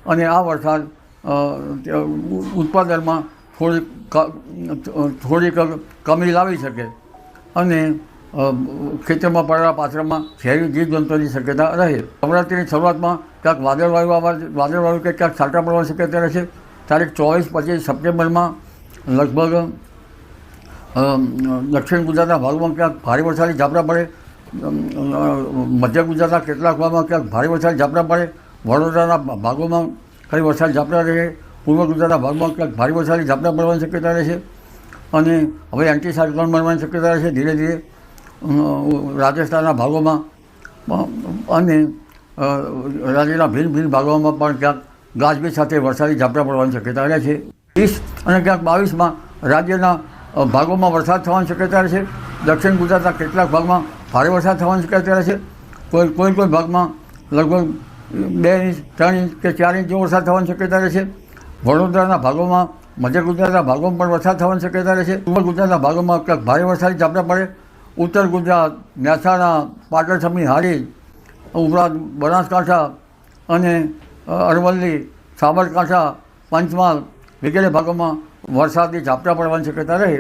અને આ વરસાદ ઉત્પાદનમાં થોડીક કમી લાવી શકે અને ખેતરમાં પડેલા પાત્રમાં ઝેરી જીવજંતુઓની શક્યતા રહે. નવરાત્રિની શરૂઆતમાં ક્યાંક વાદળવાળું કે ક્યાંક છાંટા પડવાની શક્યતા રહેશે. તારીખ 24-25 સપ્ટેમ્બરમાં લગભગ દક્ષિણ ગુજરાતના ભાગમાં ક્યાંક ભારે વરસાદી ઝાપટા પડે, મધ્ય ગુજરાતના કેટલાક ભાગમાં ક્યાંક ભારે વરસાદી ઝાપટા પડે, વડોદરાના ભાગોમાં કઈ વરસાદી ઝાપટા રહે, પૂર્વ ગુજરાતના ભાગમાં ક્યાંક ભારે વરસાદી ઝાપટા પડવાની શક્યતા રહેશે. અને હવે એન્ટી સાયક્લોન બનવાની શક્યતા રહેશે ધીરે ધીરે રાજસ્થાનના ભાગોમાં અને રાજ્યના ભિન્ન ભાગોમાં પણ ક્યાંક ગાજવીજ સાથે વરસાદી ઝાપટા પડવાની શક્યતા રહે છે. 20 અને ક્યાંક 22માં રાજ્યના ભાગોમાં વરસાદ થવાની શક્યતા રહેશે. દક્ષિણ ગુજરાતના કેટલાક ભાગમાં ભારે વરસાદ થવાની શક્યતા રહેશે. કોઈ ભાગમાં લગભગ 2 ઇંચ 3 ઇંચ કે 4 ઇંચ જેવો વરસાદ થવાની શક્યતા રહેશે. વડોદરાના ભાગોમાં, મધ્ય ગુજરાતના ભાગોમાં પણ વરસાદ થવાની શક્યતા રહેશે. પૂર્વ ગુજરાતના ભાગોમાં ક્યાંક ભારે વરસાદી ઝાપટા પડે. ઉત્તર ગુજરાત, મહેસાણા, પાટણ સમી, હારીજ ઉપરાંત બનાસકાંઠા અને અરવલ્લી, સાબરકાંઠા, પંચમહાલ વગેરે ભાગોમાં વરસાદની ઝાપટા પડવાની શક્યતા રહે.